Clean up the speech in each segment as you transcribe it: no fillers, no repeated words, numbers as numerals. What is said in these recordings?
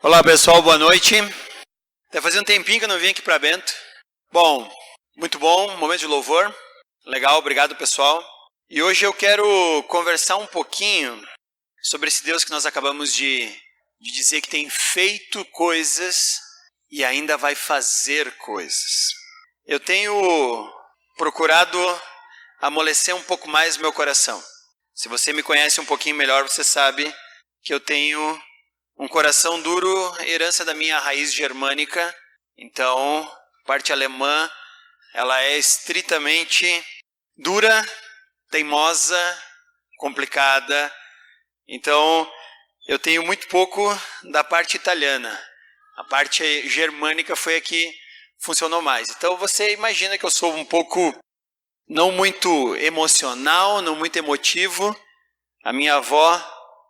Olá pessoal, boa noite. Tá fazendo um tempinho que eu não vim aqui para Bento. Bom, muito bom, momento de louvor. Legal, obrigado pessoal. E hoje eu quero conversar um pouquinho sobre esse Deus que nós acabamos de dizer que tem feito coisas e ainda vai fazer coisas. Eu tenho procurado amolecer um pouco mais meu coração. Se você me conhece um pouquinho melhor, você sabe que eu tenho um coração duro, herança da minha raiz germânica. Então, parte alemã, ela é estritamente dura, teimosa, complicada. Então, eu tenho muito pouco da parte italiana. A parte germânica foi a que funcionou mais. Então, você imagina que eu sou um pouco não muito emocional, não muito emotivo. A minha avó,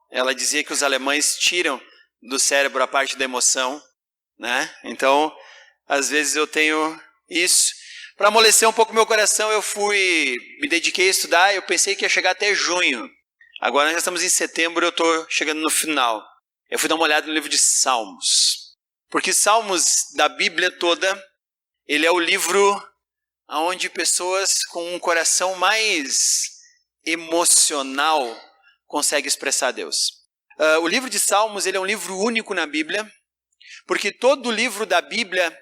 ela dizia que os alemães tiram do cérebro a parte da emoção, né? Então, às vezes eu tenho isso. Para amolecer um pouco meu coração, me dediquei a estudar. Eu pensei que ia chegar até junho. Agora nós já estamos em setembro, eu estou chegando no final. Eu fui dar uma olhada no livro de Salmos. Porque Salmos, da Bíblia toda, ele é o livro onde pessoas com um coração mais emocional conseguem expressar Deus. O livro de Salmos ele é um livro único na Bíblia, porque todo livro da Bíblia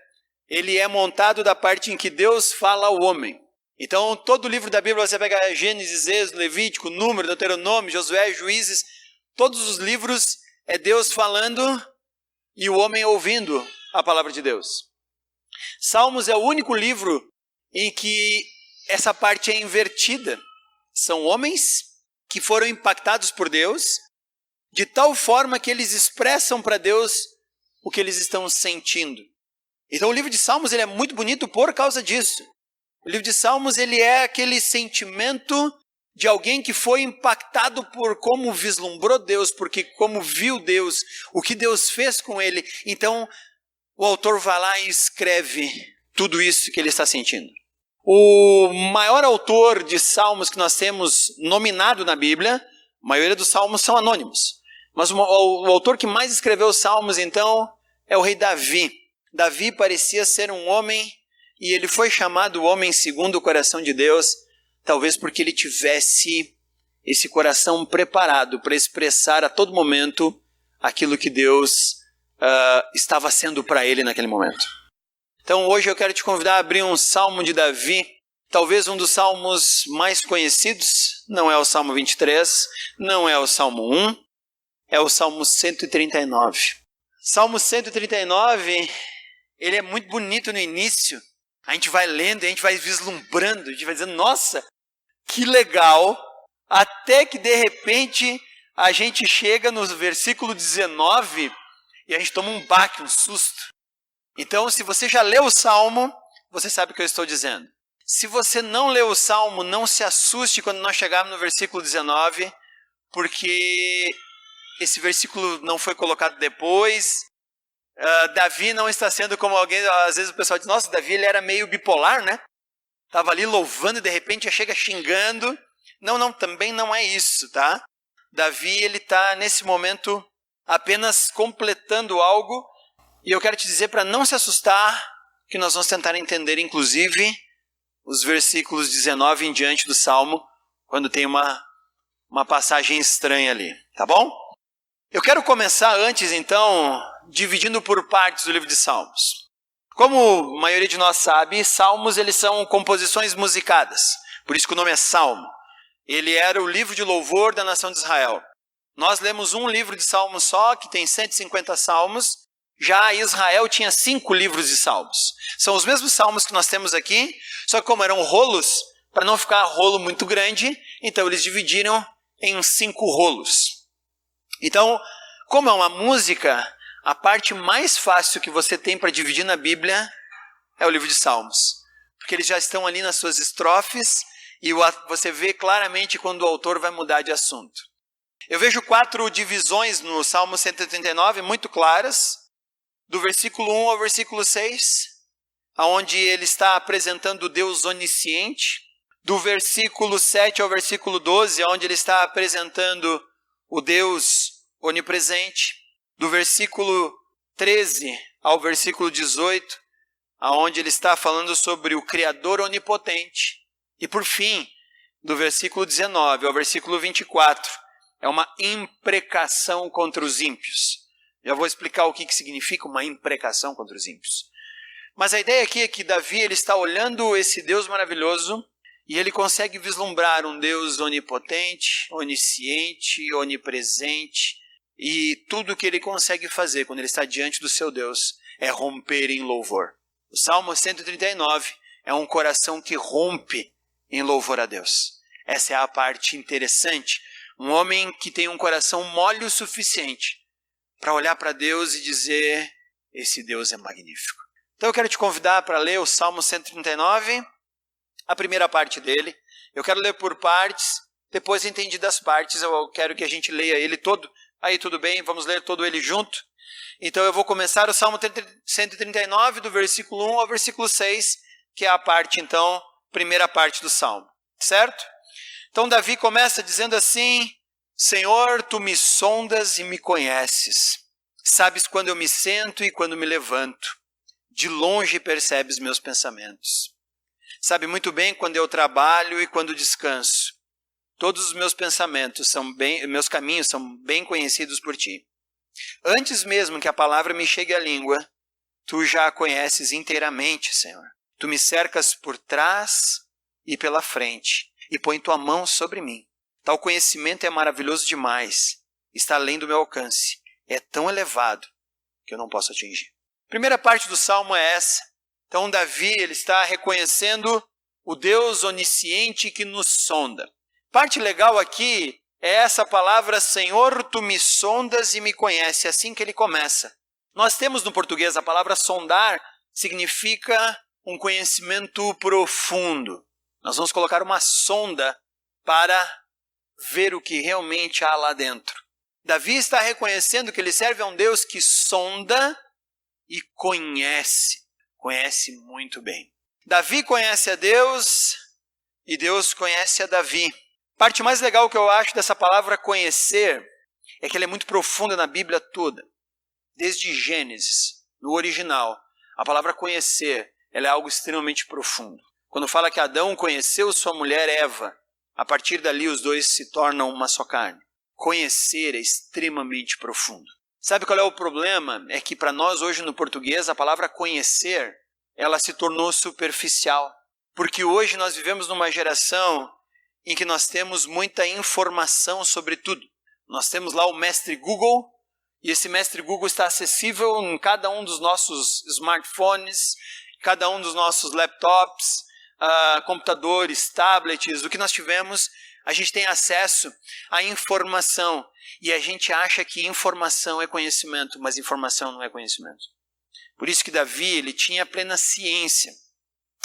ele é montado da parte em que Deus fala ao homem. Então, todo livro da Bíblia, você pega Gênesis, Êxodo, Levítico, Número, Deuteronômio, Josué, Juízes, todos os livros é Deus falando e o homem ouvindo a palavra de Deus. Salmos é o único livro em que essa parte é invertida. São homens que foram impactados por Deus, de tal forma que eles expressam para Deus o que eles estão sentindo. Então o livro de Salmos ele é muito bonito por causa disso. O livro de Salmos ele é aquele sentimento de alguém que foi impactado por como vislumbrou Deus, porque como viu Deus, o que Deus fez com ele. Então o autor vai lá e escreve tudo isso que ele está sentindo. O maior autor de salmos que nós temos nominado na Bíblia, a maioria dos salmos são anônimos. Mas o autor que mais escreveu os salmos, então, é o rei Davi. Davi parecia ser um homem, e ele foi chamado homem segundo o coração de Deus, talvez porque ele tivesse esse coração preparado para expressar a todo momento aquilo que Deus estava sendo para ele naquele momento. Então hoje eu quero te convidar a abrir um salmo de Davi, talvez um dos salmos mais conhecidos, não é o Salmo 23, não é o Salmo 1, é o Salmo 139. Salmo 139, ele é muito bonito no início. A gente vai lendo, a gente vai vislumbrando, a gente vai dizendo, nossa, que legal, até que de repente a gente chega no versículo 19 e a gente toma um baque, um susto. Então, se você já leu o Salmo, você sabe o que eu estou dizendo. Se você não leu o Salmo, não se assuste quando nós chegarmos no versículo 19, porque esse versículo não foi colocado depois. Davi não está sendo como alguém, às vezes o pessoal diz, nossa, Davi ele era meio bipolar, né? Estava ali louvando e de repente já chega xingando. Não, também não é isso, tá? Davi, ele está nesse momento apenas completando algo. E eu quero te dizer para não se assustar, que nós vamos tentar entender, inclusive, os versículos 19 em diante do Salmo, quando tem uma passagem estranha ali, tá bom? Eu quero começar antes, então, dividindo por partes o livro de Salmos. Como a maioria de nós sabe, Salmos eles são composições musicadas, por isso que o nome é Salmo. Ele era o livro de louvor da nação de Israel. Nós lemos um livro de Salmos só, que tem 150 salmos. Já Israel tinha 5 livros de salmos. São os mesmos salmos que nós temos aqui, só que como eram rolos, para não ficar rolo muito grande, então eles dividiram em 5 rolos. Então, como é uma música, a parte mais fácil que você tem para dividir na Bíblia é o livro de Salmos. Porque eles já estão ali nas suas estrofes e você vê claramente quando o autor vai mudar de assunto. Eu vejo 4 divisões no Salmo 139 muito claras. Do versículo 1 ao versículo 6, onde ele está apresentando o Deus onisciente. Do versículo 7 ao versículo 12, onde ele está apresentando o Deus onipresente. Do versículo 13 ao versículo 18, aonde ele está falando sobre o Criador onipotente. E por fim, do versículo 19 ao versículo 24, é uma imprecação contra os ímpios. Já vou explicar o que significa uma imprecação contra os ímpios. Mas a ideia aqui é que Davi ele está olhando esse Deus maravilhoso e ele consegue vislumbrar um Deus onipotente, onisciente, onipresente, e tudo que ele consegue fazer quando ele está diante do seu Deus é romper em louvor. O Salmo 139 é um coração que rompe em louvor a Deus. Essa é a parte interessante. Um homem que tem um coração mole o suficiente para olhar para Deus e dizer, esse Deus é magnífico. Então eu quero te convidar para ler o Salmo 139, a primeira parte dele. Eu quero ler por partes, depois entendido as partes, eu quero que a gente leia ele todo. Aí tudo bem, vamos ler todo ele junto. Então eu vou começar o Salmo 139, do versículo 1 ao versículo 6, que é a parte, então, primeira parte do Salmo, certo? Então Davi começa dizendo assim, Senhor, tu me sondas e me conheces. Sabes quando eu me sento e quando me levanto. De longe percebes meus pensamentos. Sabe muito bem quando eu trabalho e quando descanso. Todos os meus pensamentos meus caminhos são bem conhecidos por ti. Antes mesmo que a palavra me chegue à língua, tu já a conheces inteiramente, Senhor. Tu me cercas por trás e pela frente e põe tua mão sobre mim. Tal conhecimento é maravilhoso demais, está além do meu alcance. É tão elevado que eu não posso atingir. A primeira parte do Salmo é essa. Então Davi ele está reconhecendo o Deus onisciente que nos sonda. Parte legal aqui é essa palavra, Senhor, tu me sondas e me conheces, é assim que ele começa. Nós temos no português a palavra sondar, significa um conhecimento profundo. Nós vamos colocar uma sonda para ver o que realmente há lá dentro. Davi está reconhecendo que ele serve a um Deus que sonda e conhece muito bem. Davi conhece a Deus e Deus conhece a Davi. A parte mais legal que eu acho dessa palavra conhecer é que ela é muito profunda na Bíblia toda. Desde Gênesis, no original, a palavra conhecer ela é algo extremamente profundo. Quando fala que Adão conheceu sua mulher Eva, a partir dali os dois se tornam uma só carne. Conhecer é extremamente profundo. Sabe qual é o problema? É que para nós hoje no português a palavra conhecer ela se tornou superficial. Porque hoje nós vivemos numa geração em que nós temos muita informação sobre tudo. Nós temos lá o mestre Google, e esse mestre Google está acessível em cada um dos nossos smartphones, cada um dos nossos laptops, computadores, tablets, o que nós tivemos, a gente tem acesso à informação. E a gente acha que informação é conhecimento, mas informação não é conhecimento. Por isso que Davi ele tinha plena ciência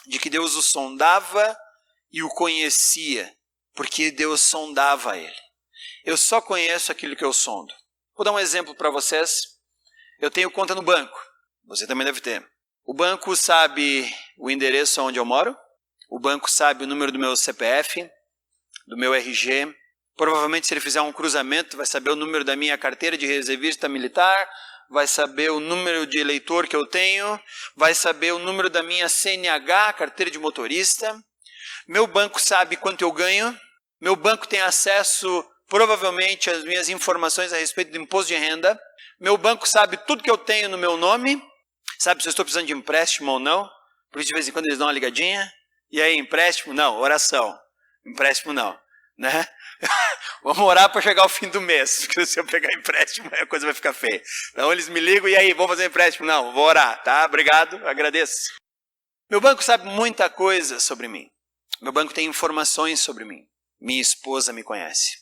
de que Deus o sondava e o conhecia. Porque Deus sondava ele. Eu só conheço aquilo que eu sondo. Vou dar um exemplo para vocês. Eu tenho conta no banco. Você também deve ter. O banco sabe o endereço onde eu moro. O banco sabe o número do meu CPF, do meu RG. Provavelmente, se ele fizer um cruzamento, vai saber o número da minha carteira de reservista militar, vai saber o número de eleitor que eu tenho, vai saber o número da minha CNH, carteira de motorista. Meu banco sabe quanto eu ganho. Meu banco tem acesso, provavelmente, às minhas informações a respeito do imposto de renda. Meu banco sabe tudo que eu tenho no meu nome. Sabe se eu estou precisando de empréstimo ou não. Por isso, de vez em quando, eles dão uma ligadinha. E aí, empréstimo? Não, oração. Empréstimo não, né? Vamos orar para chegar ao fim do mês. Porque se eu pegar empréstimo, a coisa vai ficar feia. Então, eles me ligam, e aí, vamos fazer empréstimo? Não, vou orar, tá? Obrigado, agradeço. Meu banco sabe muita coisa sobre mim. Meu banco tem informações sobre mim. Minha esposa me conhece.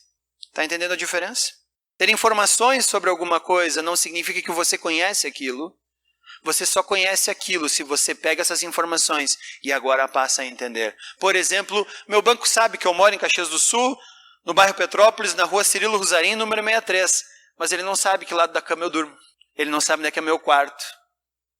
Está entendendo a diferença? Ter informações sobre alguma coisa não significa que você conhece aquilo. Você só conhece aquilo se você pega essas informações e agora passa a entender. Por exemplo, meu banco sabe que eu moro em Caxias do Sul, no bairro Petrópolis, na rua Cirilo Rosarim, número 63. Mas ele não sabe que lado da cama eu durmo. Ele não sabe onde é que é meu quarto.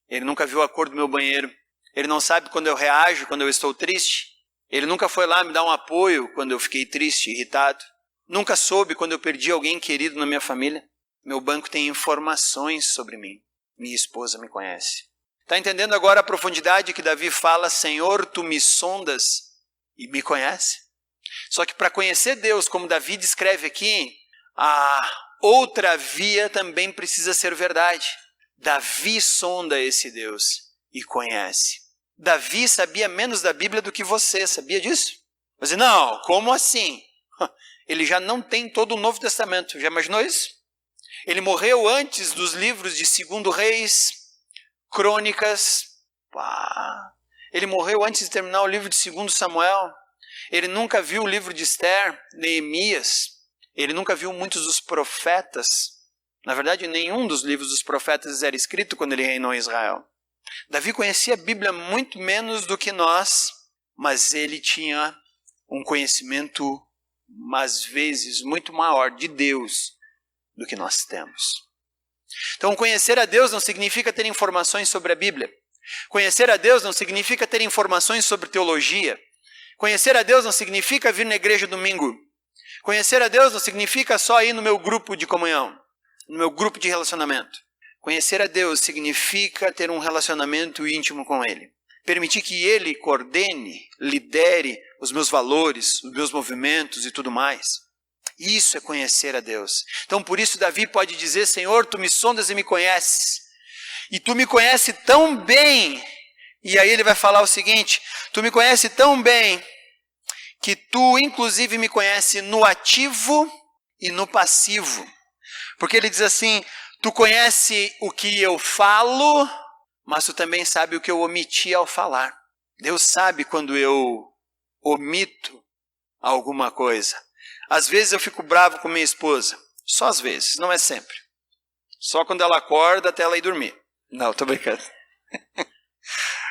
Ele nunca viu a cor do meu banheiro. Ele não sabe quando eu reajo, quando eu estou triste. Ele nunca foi lá me dar um apoio quando eu fiquei triste, irritado. Nunca soube quando eu perdi alguém querido na minha família. Meu banco tem informações sobre mim. minha esposa me conhece. Está entendendo agora a profundidade que Davi fala, Senhor, tu me sondas e me conhece? Só que para conhecer Deus, como Davi descreve aqui, a outra via também precisa ser verdade. Davi sonda esse Deus e conhece. Davi sabia menos da Bíblia do que você, sabia disso? Você, não, como assim? Ele já não tem todo o Novo Testamento, já imaginou isso? Ele morreu antes dos livros de 2 Reis, Crônicas. Ele morreu antes de terminar o livro de 2 Samuel. Ele nunca viu o livro de Esther, Neemias. Ele nunca viu muitos dos profetas. Na verdade, nenhum dos livros dos profetas era escrito quando ele reinou em Israel. Davi conhecia a Bíblia muito menos do que nós, mas ele tinha um conhecimento, às vezes, muito maior de Deus do que nós temos. Então, conhecer a Deus não significa ter informações sobre a Bíblia. Conhecer a Deus não significa ter informações sobre teologia. Conhecer a Deus não significa vir na igreja domingo. Conhecer a Deus não significa só ir no meu grupo de comunhão, no meu grupo de relacionamento. Conhecer a Deus significa ter um relacionamento íntimo com Ele. Permitir que Ele coordene, lidere os meus valores, os meus movimentos e tudo mais. Isso é conhecer a Deus. Então por isso Davi pode dizer, Senhor, tu me sondas e me conheces. E tu me conheces tão bem. E aí ele vai falar o seguinte, tu me conheces tão bem que tu inclusive me conheces no ativo e no passivo. Porque ele diz assim, tu conhece o que eu falo, mas tu também sabe o que eu omiti ao falar. Deus sabe quando eu omito alguma coisa. Às vezes eu fico bravo com minha esposa. Só às vezes, não é sempre. Só quando ela acorda até ela ir dormir. Não, tô brincando.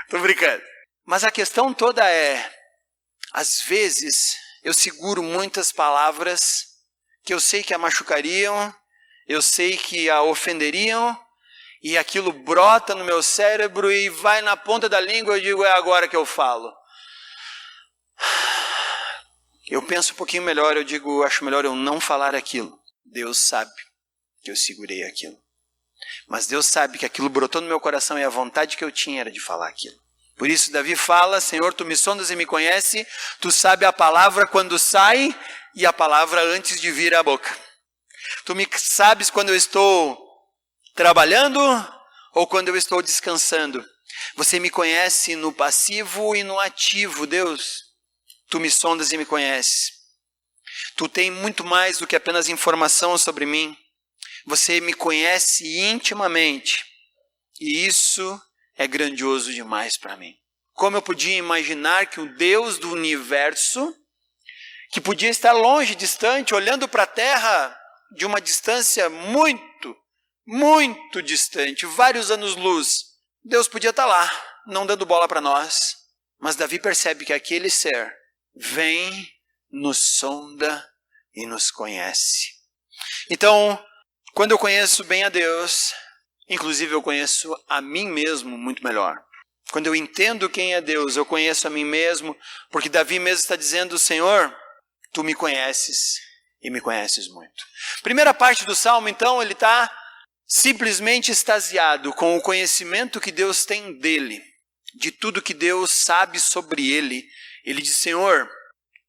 Tô brincando. Mas a questão toda é, às vezes eu seguro muitas palavras que eu sei que a machucariam, eu sei que a ofenderiam, e aquilo brota no meu cérebro e vai na ponta da língua e eu digo, é agora que eu falo. Eu penso um pouquinho melhor, eu digo, acho melhor eu não falar aquilo. Deus sabe que eu segurei aquilo. Mas Deus sabe que aquilo brotou no meu coração e a vontade que eu tinha era de falar aquilo. Por isso Davi fala, Senhor, tu me sondas e me conhece, tu sabe a palavra quando sai e a palavra antes de vir à boca. Tu me sabes quando eu estou trabalhando ou quando eu estou descansando. Você me conhece no passivo e no ativo, Deus. Tu me sondas e me conheces. Tu tem muito mais do que apenas informação sobre mim. Você me conhece intimamente. E isso é grandioso demais para mim. Como eu podia imaginar que o Deus do universo, que podia estar longe, distante, olhando para a Terra de uma distância muito, muito distante, vários anos-luz, Deus podia estar lá, não dando bola para nós. Mas Davi percebe que aquele ser vem, nos sonda e nos conhece. Então, quando eu conheço bem a Deus, inclusive eu conheço a mim mesmo muito melhor. Quando eu entendo quem é Deus, eu conheço a mim mesmo, porque Davi mesmo está dizendo, Senhor, tu me conheces e me conheces muito. Primeira parte do Salmo, então, ele está simplesmente extasiado com o conhecimento que Deus tem dele, de tudo que Deus sabe sobre ele. Ele diz, Senhor,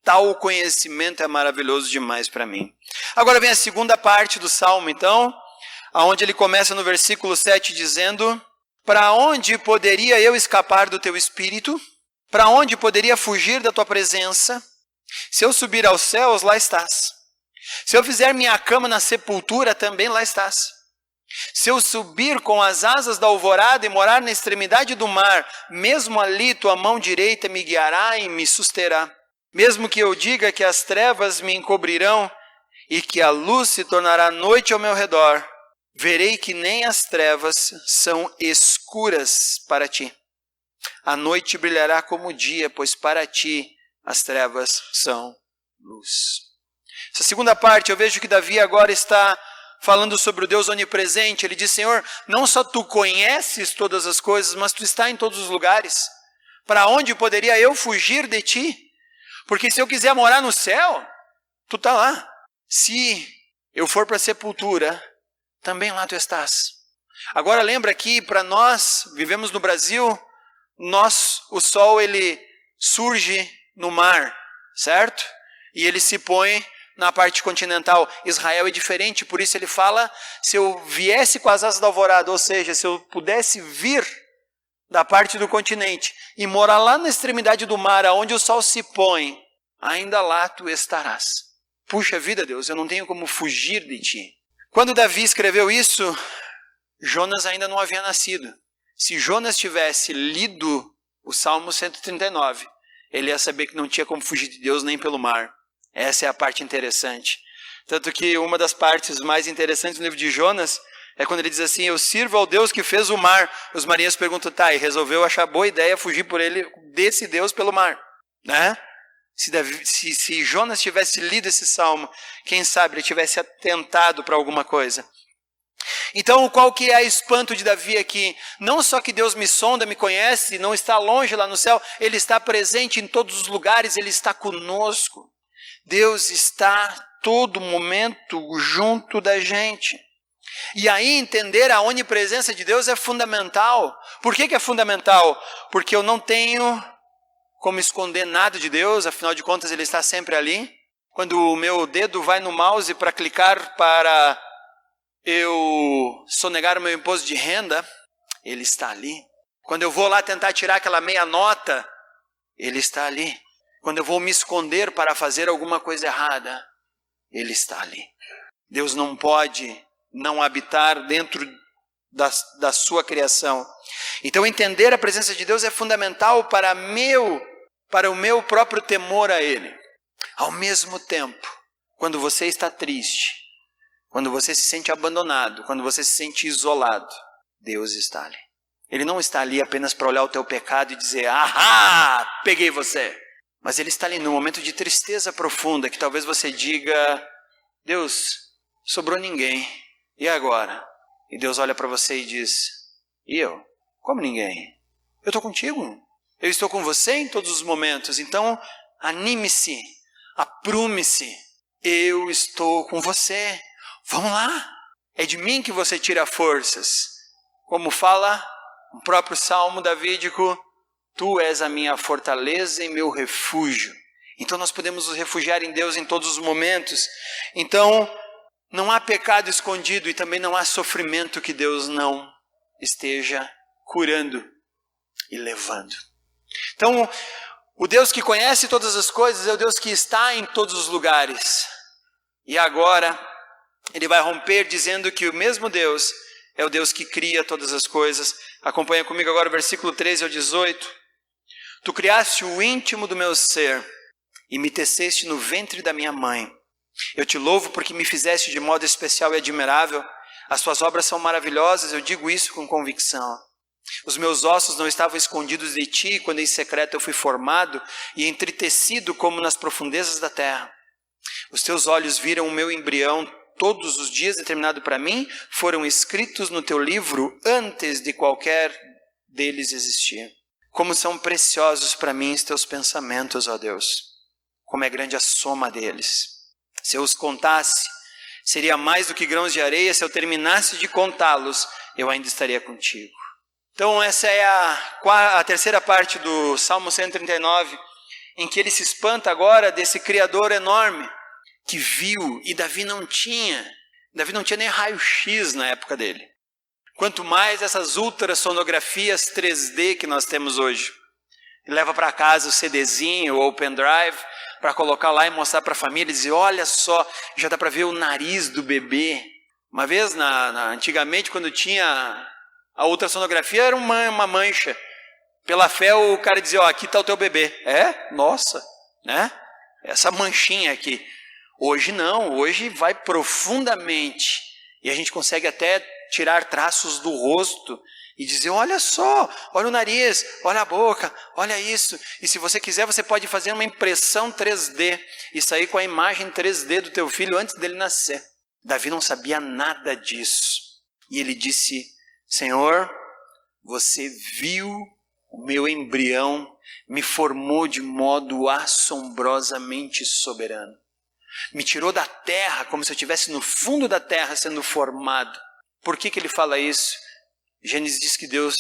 tal conhecimento é maravilhoso demais para mim. Agora vem a segunda parte do Salmo, então, onde ele começa no versículo 7 dizendo, para onde poderia eu escapar do teu espírito? Para onde poderia fugir da tua presença? Se eu subir aos céus, lá estás. Se eu fizer minha cama na sepultura, também lá estás. Se eu subir com as asas da alvorada e morar na extremidade do mar, mesmo ali tua mão direita me guiará e me susterá. Mesmo que eu diga que as trevas me encobrirão e que a luz se tornará noite ao meu redor, verei que nem as trevas são escuras para ti. A noite brilhará como o dia, pois para ti as trevas são luz. Essa segunda parte, eu vejo que Davi agora está falando sobre o Deus onipresente. Ele diz, Senhor, não só tu conheces todas as coisas, mas tu está em todos os lugares. Para onde poderia eu fugir de ti? Porque se eu quiser morar no céu, tu está lá. Se eu for para a sepultura, também lá tu estás. Agora lembra que para nós, vivemos no Brasil, o sol ele surge no mar, certo? E ele se põe na parte continental. Israel é diferente, por isso ele fala, se eu viesse com as asas da alvorada, ou seja, se eu pudesse vir da parte do continente e morar lá na extremidade do mar, aonde o sol se põe, ainda lá tu estarás. Puxa vida, Deus, eu não tenho como fugir de ti. Quando Davi escreveu isso, Jonas ainda não havia nascido. Se Jonas tivesse lido o Salmo 139, ele ia saber que não tinha como fugir de Deus nem pelo mar. Essa é a parte interessante. Tanto que uma das partes mais interessantes do livro de Jonas é quando ele diz assim, eu sirvo ao Deus que fez o mar. Os marinheiros perguntam, tá, e resolveu achar boa ideia fugir por ele, desse Deus pelo mar, né? Se Jonas tivesse lido esse salmo, quem sabe ele tivesse atentado para alguma coisa. Então, qual que é o espanto de Davi aqui? Não só que Deus me sonda, me conhece, não está longe lá no céu, Ele está presente em todos os lugares, Ele está conosco. Deus está todo momento junto da gente. E aí entender a onipresença de Deus é fundamental. Por que é fundamental? Porque eu não tenho como esconder nada de Deus, afinal de contas Ele está sempre ali. Quando o meu dedo vai no mouse para clicar para eu sonegar o meu imposto de renda, Ele está ali. Quando eu vou lá tentar tirar aquela meia nota, Ele está ali. Quando eu vou me esconder para fazer alguma coisa errada, Ele está ali. Deus não pode não habitar dentro da sua criação. Então entender a presença de Deus é fundamental para o meu próprio temor a Ele. Ao mesmo tempo, quando você está triste, quando você se sente abandonado, quando você se sente isolado, Deus está ali. Ele não está ali apenas para olhar o teu pecado e dizer, ahá, peguei você. Mas Ele está ali no momento de tristeza profunda, que talvez você diga, Deus, sobrou ninguém, e agora? E Deus olha para você e diz, e eu? Como ninguém? Eu estou contigo. Eu estou com você em todos os momentos. Então, anime-se, aprume-se. Eu estou com você. Vamos lá. É de mim que você tira forças. Como fala o próprio Salmo davídico, tu és a minha fortaleza e meu refúgio. Então nós podemos nos refugiar em Deus em todos os momentos. Então, não há pecado escondido e também não há sofrimento que Deus não esteja curando e levando. Então, o Deus que conhece todas as coisas é o Deus que está em todos os lugares. E agora, Ele vai romper dizendo que o mesmo Deus é o Deus que cria todas as coisas. Acompanha comigo agora o versículo 13 ao 18. Tu criaste o íntimo do meu ser e me teceste no ventre da minha mãe. Eu te louvo porque me fizeste de modo especial e admirável. As tuas obras são maravilhosas, eu digo isso com convicção. Os meus ossos não estavam escondidos de ti, quando em secreto eu fui formado e entretecido como nas profundezas da terra. Os teus olhos viram o meu embrião, todos os dias determinados para mim foram escritos no teu livro antes de qualquer deles existir. Como são preciosos para mim os teus pensamentos, ó Deus. Como é grande a soma deles. Se eu os contasse, seria mais do que grãos de areia. Se eu terminasse de contá-los, eu ainda estaria contigo. Então essa é a terceira parte do Salmo 139, em que ele se espanta agora desse Criador enorme, que viu, e Davi não tinha nem raio-x na época dele. Quanto mais essas ultrassonografias 3D que nós temos hoje. Ele leva para casa o CDzinho ou o pendrive para colocar lá e mostrar para a família e dizer, olha só, já dá para ver o nariz do bebê. Uma vez, antigamente, quando tinha a ultrassonografia, era uma mancha. Pela fé, o cara dizia, ó, aqui está o teu bebê. É? Nossa, né? Essa manchinha aqui. Hoje não, hoje vai profundamente. E a gente consegue até tirar traços do rosto e dizer, olha só, olha o nariz, olha a boca, olha isso. E se você quiser, você pode fazer uma impressão 3D e sair com a imagem 3D do teu filho antes dele nascer. Davi não sabia nada disso. E ele disse, Senhor, você viu o meu embrião, me formou de modo assombrosamente soberano. Me tirou da terra, como se eu estivesse no fundo da terra sendo formado. Por que ele fala isso? Gênesis diz que Deus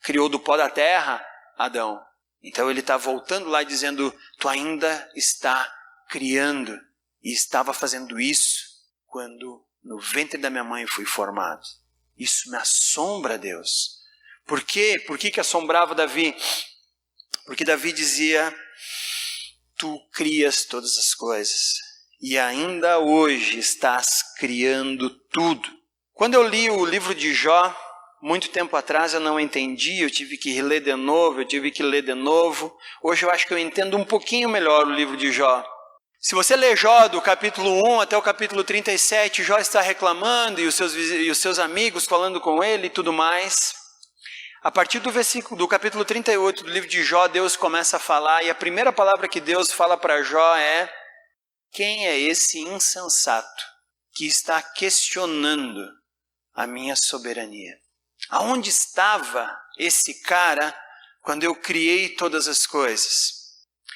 criou do pó da terra Adão. Então ele está voltando lá dizendo, tu ainda está criando. E estava fazendo isso quando no ventre da minha mãe fui formado. Isso me assombra, Deus. Por quê? Por que assombrava Davi? Porque Davi dizia, tu crias todas as coisas. E ainda hoje estás criando tudo. Quando eu li o livro de Jó, muito tempo atrás eu não entendi, eu tive que ler de novo, Hoje eu acho que eu entendo um pouquinho melhor o livro de Jó. Se você ler Jó do capítulo 1 até o capítulo 37, Jó está reclamando e os seus amigos falando com ele e tudo mais. A partir do capítulo 38 do livro de Jó, Deus começa a falar e a primeira palavra que Deus fala para Jó é: quem é esse insensato que está questionando a minha soberania? Aonde estava esse cara quando eu criei todas as coisas?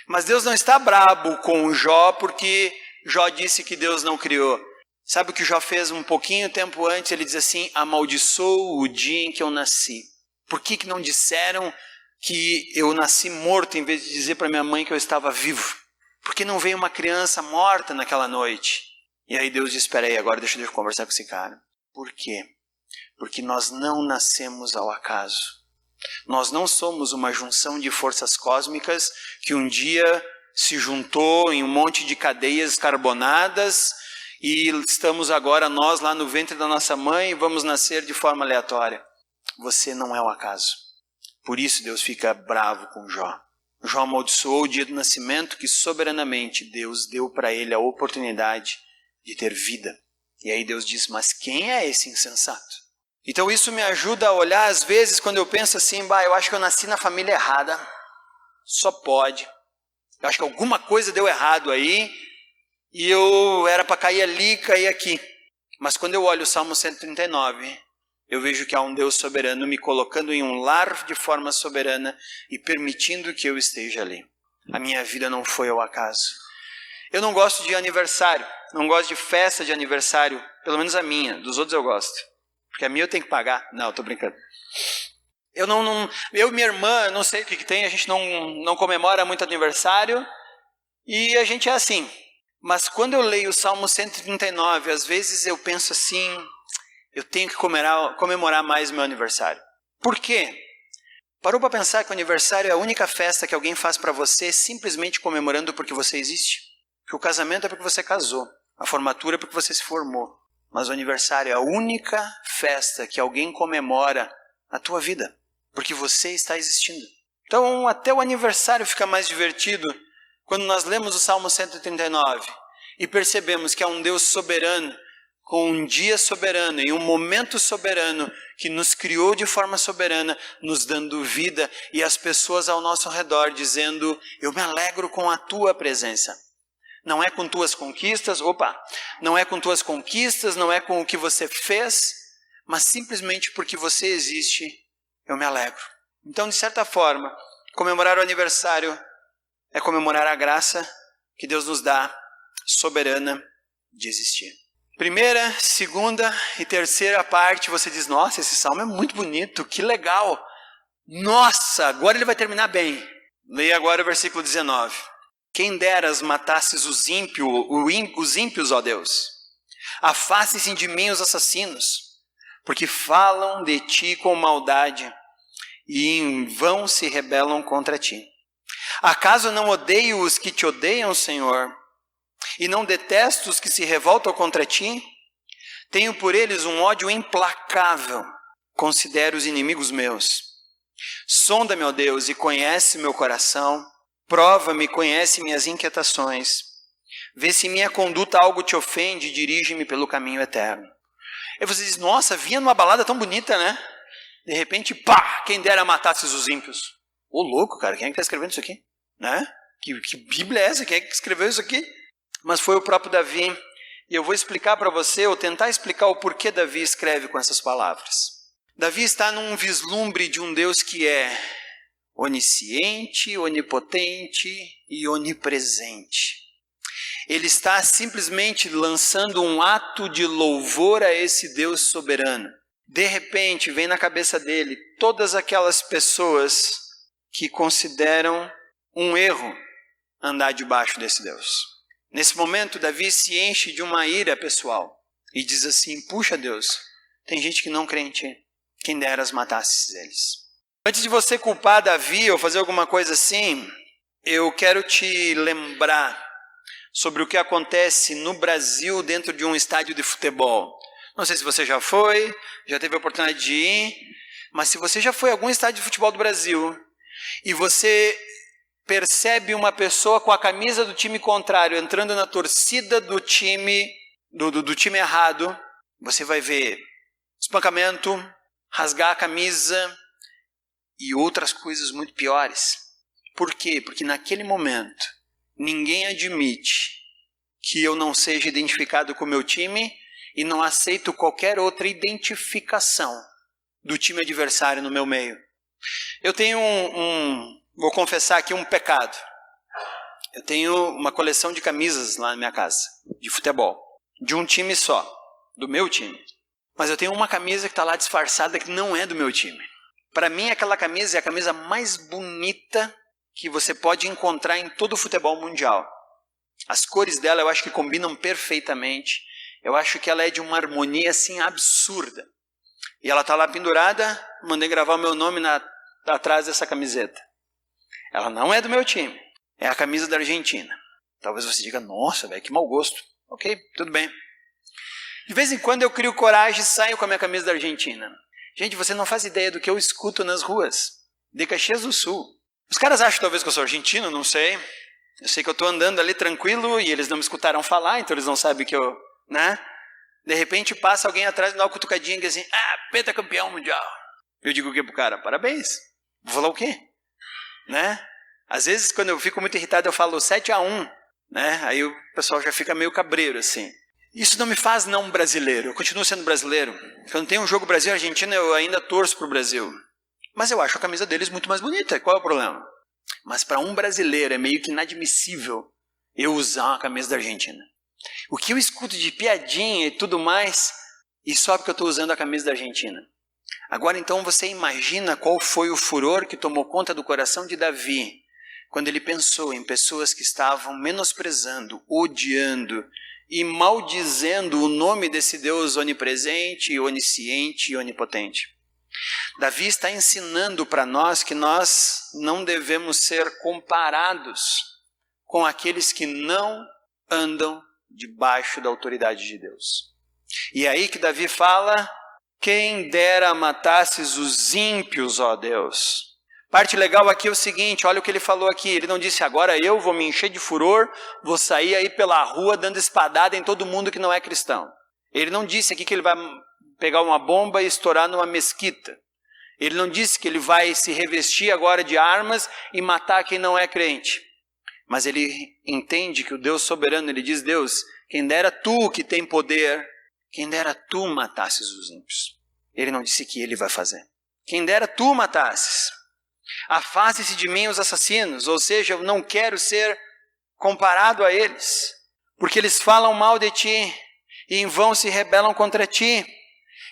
Mas Deus não está brabo com Jó porque Jó disse que Deus não criou. Sabe o que Jó fez um pouquinho tempo antes? Ele diz assim, amaldiçoou o dia em que eu nasci. Por que não disseram que eu nasci morto em vez de dizer para minha mãe que eu estava vivo? Por que não veio uma criança morta naquela noite? E aí Deus diz, espera aí, agora deixa eu conversar com esse cara. Por quê? Porque nós não nascemos ao acaso. Nós não somos uma junção de forças cósmicas que um dia se juntou em um monte de cadeias carbonadas e estamos agora nós lá no ventre da nossa mãe e vamos nascer de forma aleatória. Você não é o acaso. Por isso Deus fica bravo com Jó. Jó amaldiçoou o dia do nascimento que soberanamente Deus deu para ele a oportunidade de ter vida. E aí Deus diz, mas quem é esse insensato? Então isso me ajuda a olhar às vezes quando eu penso assim, eu acho que eu nasci na família errada, só pode. Eu acho que alguma coisa deu errado aí e eu era para cair ali, cair aqui. Mas quando eu olho o Salmo 139, eu vejo que há um Deus soberano me colocando em um lar de forma soberana e permitindo que eu esteja ali. A minha vida não foi ao acaso. Eu não gosto de aniversário, não gosto de festa de aniversário, pelo menos a minha, dos outros eu gosto. Porque a minha eu tenho que pagar. Não, estou brincando. Eu e minha irmã, não sei o que tem, a gente não comemora muito aniversário e a gente é assim. Mas quando eu leio o Salmo 139, às vezes eu penso assim, eu tenho que comemorar mais meu aniversário. Por quê? Parou para pensar que o aniversário é a única festa que alguém faz para você simplesmente comemorando porque você existe? Que o casamento é porque você casou, a formatura é porque você se formou. Mas o aniversário é a única festa que alguém comemora a tua vida, porque você está existindo. Então até o aniversário fica mais divertido quando nós lemos o Salmo 139 e percebemos que há um Deus soberano, com um dia soberano e um momento soberano que nos criou de forma soberana, nos dando vida e as pessoas ao nosso redor dizendo, eu me alegro com a tua presença. Não é com tuas conquistas, não é com tuas conquistas, não é com o que você fez, mas simplesmente porque você existe, eu me alegro. Então, de certa forma, comemorar o aniversário é comemorar a graça que Deus nos dá, soberana, de existir. Primeira, segunda e terceira parte, você diz, nossa, esse salmo é muito bonito, que legal. Nossa, agora ele vai terminar bem. Leia agora o versículo 19. Quem deras matasses os ímpios, ó Deus. Afaste-se de mim os assassinos, porque falam de ti com maldade e em vão se rebelam contra ti. Acaso não odeio os que te odeiam, Senhor, e não detesto os que se revoltam contra ti? Tenho por eles um ódio implacável, considero os inimigos meus. Sonda-me, ó Deus, e conhece meu coração. Prova-me, conhece minhas inquietações. Vê se minha conduta algo te ofende e dirige-me pelo caminho eterno. Aí você diz, nossa, vinha numa balada tão bonita, né? De repente, pá, quem dera matasses os ímpios. Ô louco, cara, quem é que está escrevendo isso aqui? Né? Que Bíblia é essa? Quem é que escreveu isso aqui? Mas foi o próprio Davi. E eu vou explicar para você, ou tentar explicar o porquê Davi escreve com essas palavras. Davi está num vislumbre de um Deus que é onisciente, onipotente e onipresente. Ele está simplesmente lançando um ato de louvor a esse Deus soberano. de repente vem na cabeça dele todas aquelas pessoas que consideram um erro andar debaixo desse Deus. Nesse momento, Davi se enche de uma ira pessoal e diz assim: puxa Deus, tem gente que não crê em ti, quem dera as matasses eles. Antes de você culpar Davi ou fazer alguma coisa assim, eu quero te lembrar sobre o que acontece no Brasil dentro de um estádio de futebol. Não sei se você já foi, já teve a oportunidade de ir, mas se você já foi a algum estádio de futebol do Brasil e você percebe uma pessoa com a camisa do time contrário entrando na torcida do time errado, você vai ver espancamento, rasgar a camisa e outras coisas muito piores. Por quê? Porque naquele momento ninguém admite que eu não seja identificado com o meu time e não aceito qualquer outra identificação do time adversário no meu meio. Eu tenho vou confessar aqui um pecado. Eu tenho uma coleção de camisas lá na minha casa, de futebol, de um time só, do meu time. Mas eu tenho uma camisa que está lá disfarçada que não é do meu time. Para mim, aquela camisa é a camisa mais bonita que você pode encontrar em todo o futebol mundial. As cores dela eu acho que combinam perfeitamente. Eu acho que ela é de uma harmonia assim absurda. E ela está lá pendurada, mandei gravar o meu nome atrás dessa camiseta. Ela não é do meu time, é a camisa da Argentina. Talvez você diga: nossa, velho, que mau gosto. Ok, tudo bem. De vez em quando eu crio coragem e saio com a minha camisa da Argentina. Gente, você não faz ideia do que eu escuto nas ruas de Caxias do Sul. Os caras acham talvez que eu sou argentino, não sei. Eu sei que eu estou andando ali tranquilo e eles não me escutaram falar, então eles não sabem que eu... né? De repente passa alguém atrás e dá uma cutucadinha e diz assim: pentacampeão mundial. Eu digo o que pro cara? Parabéns. Vou falar o quê? Né? Às vezes quando eu fico muito irritado eu falo 7-1, né? Aí o pessoal já fica meio cabreiro assim. Isso não me faz não brasileiro, eu continuo sendo brasileiro. Quando tem um jogo Brasil e Argentina eu ainda torço pro Brasil. Mas eu acho a camisa deles muito mais bonita, qual é o problema? Mas para um brasileiro é meio que inadmissível eu usar uma camisa da Argentina. O que eu escuto de piadinha e tudo mais, e só porque eu estou usando a camisa da Argentina. Agora então você imagina qual foi o furor que tomou conta do coração de Davi, quando ele pensou em pessoas que estavam menosprezando, odiando e maldizendo o nome desse Deus onipresente, onisciente e onipotente. Davi está ensinando para nós que nós não devemos ser comparados com aqueles que não andam debaixo da autoridade de Deus. E é aí que Davi fala: quem dera matasses os ímpios, ó Deus. Parte legal aqui é o seguinte, olha o que ele falou aqui. Ele não disse: agora eu vou me encher de furor, vou sair aí pela rua dando espadada em todo mundo que não é cristão. Ele não disse aqui que ele vai pegar uma bomba e estourar numa mesquita. Ele não disse que ele vai se revestir agora de armas e matar quem não é crente. Mas ele entende que o Deus soberano, ele diz: Deus, quem dera tu que tem poder, quem dera tu matasses os ímpios. Ele não disse que ele vai fazer. Quem dera tu matasses. Afaste-se de mim os assassinos, ou seja, eu não quero ser comparado a eles, porque eles falam mal de ti e em vão se rebelam contra ti.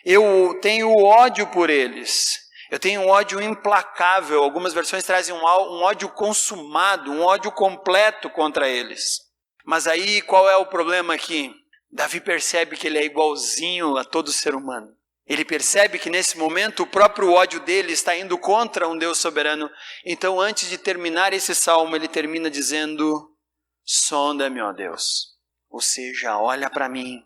Eu tenho ódio por eles. Eu tenho um ódio implacável. Algumas versões trazem um ódio consumado, um ódio completo contra eles. Mas aí qual é o problema aqui? Davi percebe que ele é igualzinho a todo ser humano. Ele percebe que nesse momento o próprio ódio dele está indo contra um Deus soberano. Então antes de terminar esse salmo, ele termina dizendo: sonda-me, ó Deus. Ou seja, olha para mim.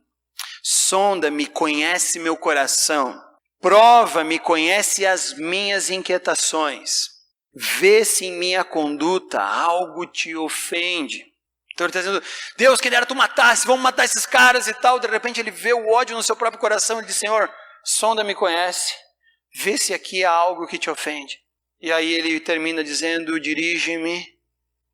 Sonda-me, conhece meu coração. Prova-me, conhece as minhas inquietações. Vê se em minha conduta algo te ofende. Então ele está dizendo: Deus, quem dera tu matasse, vamos matar esses caras e tal. De repente ele vê o ódio no seu próprio coração e diz: Senhor, sonda-me, conhece. Vê se aqui há algo que te ofende. E aí ele termina dizendo: dirige-me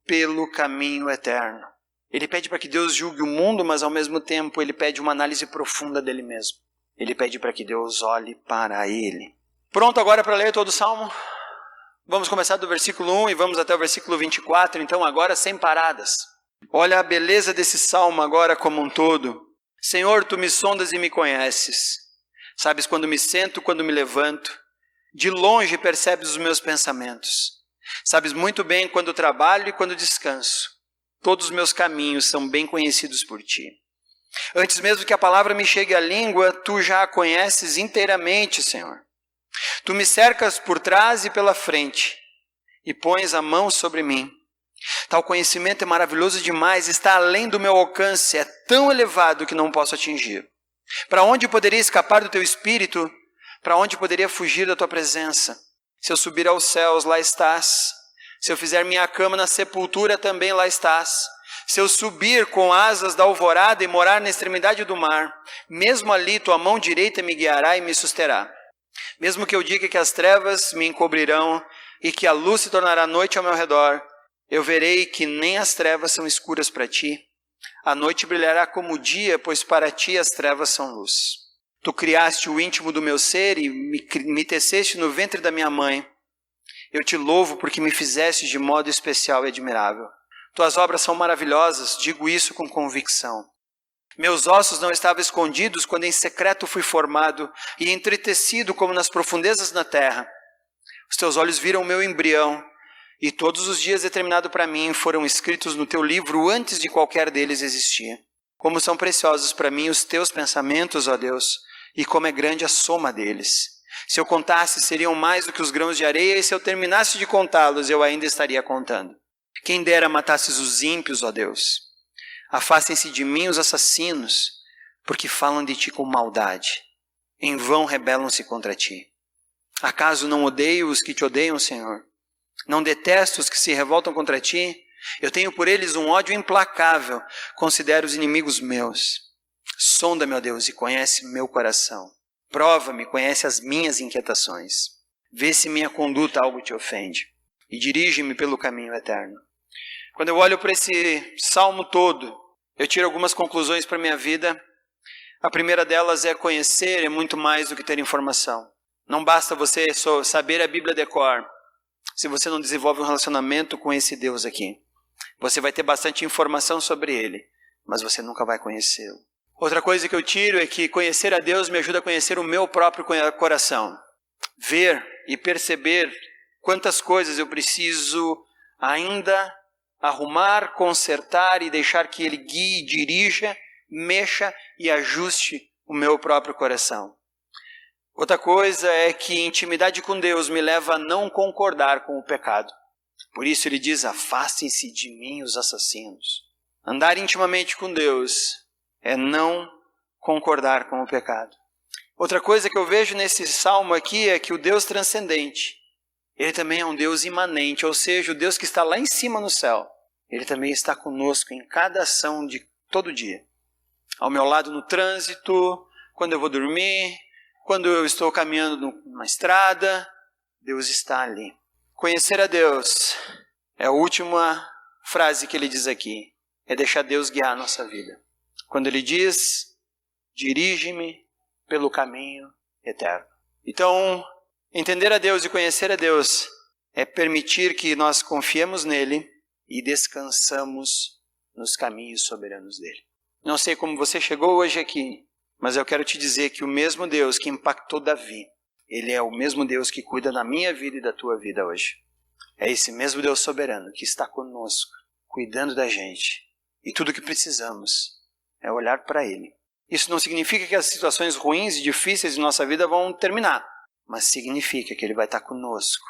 pelo caminho eterno. Ele pede para que Deus julgue o mundo, mas ao mesmo tempo ele pede uma análise profunda dele mesmo. Ele pede para que Deus olhe para ele. Pronto agora para ler todo o Salmo? Vamos começar do versículo 1 e vamos até o versículo 24, então agora sem paradas. Olha a beleza desse Salmo agora como um todo. Senhor, tu me sondas e me conheces. Sabes quando me sento, quando me levanto. De longe percebes os meus pensamentos. Sabes muito bem quando trabalho e quando descanso. Todos os meus caminhos são bem conhecidos por ti. Antes mesmo que a palavra me chegue à língua, tu já a conheces inteiramente, Senhor. Tu me cercas por trás e pela frente e pões a mão sobre mim. Tal conhecimento é maravilhoso demais, está além do meu alcance, é tão elevado que não posso atingir. Para onde poderia escapar do teu espírito? Para onde poderia fugir da tua presença? Se eu subir aos céus, lá estás. Se eu fizer minha cama na sepultura, também lá estás. Se eu subir com asas da alvorada e morar na extremidade do mar, mesmo ali tua mão direita me guiará e me susterá. Mesmo que eu diga que as trevas me encobrirão e que a luz se tornará noite ao meu redor, eu verei que nem as trevas são escuras para ti. A noite brilhará como o dia, pois para ti as trevas são luz. Tu criaste o íntimo do meu ser e me teceste no ventre da minha mãe. Eu te louvo porque me fizeste de modo especial e admirável. Tuas obras são maravilhosas, digo isso com convicção. Meus ossos não estavam escondidos quando em secreto fui formado e entretecido como nas profundezas da terra. Os teus olhos viram o meu embrião e todos os dias determinados para mim foram escritos no teu livro antes de qualquer deles existir. Como são preciosos para mim os teus pensamentos, ó Deus, e como é grande a soma deles. Se eu contasse, seriam mais do que os grãos de areia, e se eu terminasse de contá-los, eu ainda estaria contando. Quem dera matasses os ímpios, ó Deus. Afastem-se de mim os assassinos, porque falam de ti com maldade. Em vão rebelam-se contra ti. Acaso não odeio os que te odeiam, Senhor? Não detesto os que se revoltam contra ti? Eu tenho por eles um ódio implacável, considero os inimigos meus. Sonda-me, ó Deus, e conhece meu coração. Prova-me, conhece as minhas inquietações. Vê se minha conduta algo te ofende, e dirige-me pelo caminho eterno. Quando eu olho para esse salmo todo, eu tiro algumas conclusões para a minha vida. A primeira delas é conhecer é muito mais do que ter informação. Não basta você só saber a Bíblia de cor, se você não desenvolve um relacionamento com esse Deus aqui. Você vai ter bastante informação sobre Ele, mas você nunca vai conhecê-lo. Outra coisa que eu tiro é que conhecer a Deus me ajuda a conhecer o meu próprio coração. Ver e perceber quantas coisas eu preciso ainda arrumar, consertar e deixar que Ele guie, dirija, mexa e ajuste o meu próprio coração. Outra coisa é que intimidade com Deus me leva a não concordar com o pecado. Por isso Ele diz, afastem-se de mim os assassinos. Andar intimamente com Deus é não concordar com o pecado. Outra coisa que eu vejo nesse salmo aqui é que o Deus transcendente, Ele também é um Deus imanente, ou seja, o Deus que está lá em cima no céu. Ele também está conosco em cada ação de todo dia. Ao meu lado no trânsito, quando eu vou dormir, quando eu estou caminhando numa estrada, Deus está ali. Conhecer a Deus é a última frase que ele diz aqui. É deixar Deus guiar a nossa vida. Quando ele diz, dirige-me pelo caminho eterno. Então, entender a Deus e conhecer a Deus é permitir que nós confiemos nele e descansamos nos caminhos soberanos dele. Não sei como você chegou hoje aqui, mas eu quero te dizer que o mesmo Deus que impactou Davi, Ele é o mesmo Deus que cuida da minha vida e da tua vida hoje. É esse mesmo Deus soberano que está conosco, cuidando da gente. E tudo o que precisamos é olhar para Ele. Isso não significa que as situações ruins e difíceis de nossa vida vão terminar, mas significa que Ele vai estar conosco,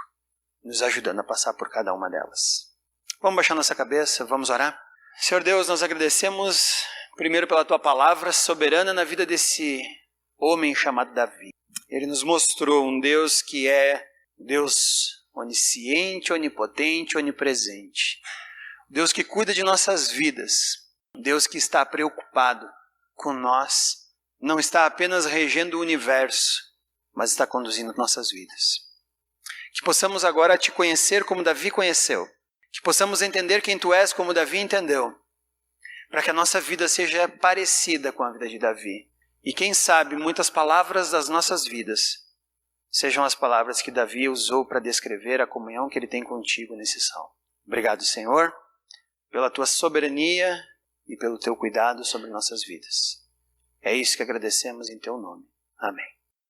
nos ajudando a passar por cada uma delas. Vamos baixar nossa cabeça, vamos orar? Senhor Deus, nós agradecemos primeiro pela Tua palavra soberana na vida desse homem chamado Davi. Ele nos mostrou um Deus que é Deus onisciente, onipotente, onipresente. Deus que cuida de nossas vidas. Deus que está preocupado com nós. Não está apenas regendo o universo, mas está conduzindo nossas vidas. Que possamos agora Te conhecer como Davi conheceu. Que possamos entender quem Tu és como Davi entendeu. Para que a nossa vida seja parecida com a vida de Davi. E quem sabe muitas palavras das nossas vidas sejam as palavras que Davi usou para descrever a comunhão que ele tem contigo nesse salmo. Obrigado, Senhor, pela Tua soberania e pelo Teu cuidado sobre nossas vidas. É isso que agradecemos em Teu nome. Amém.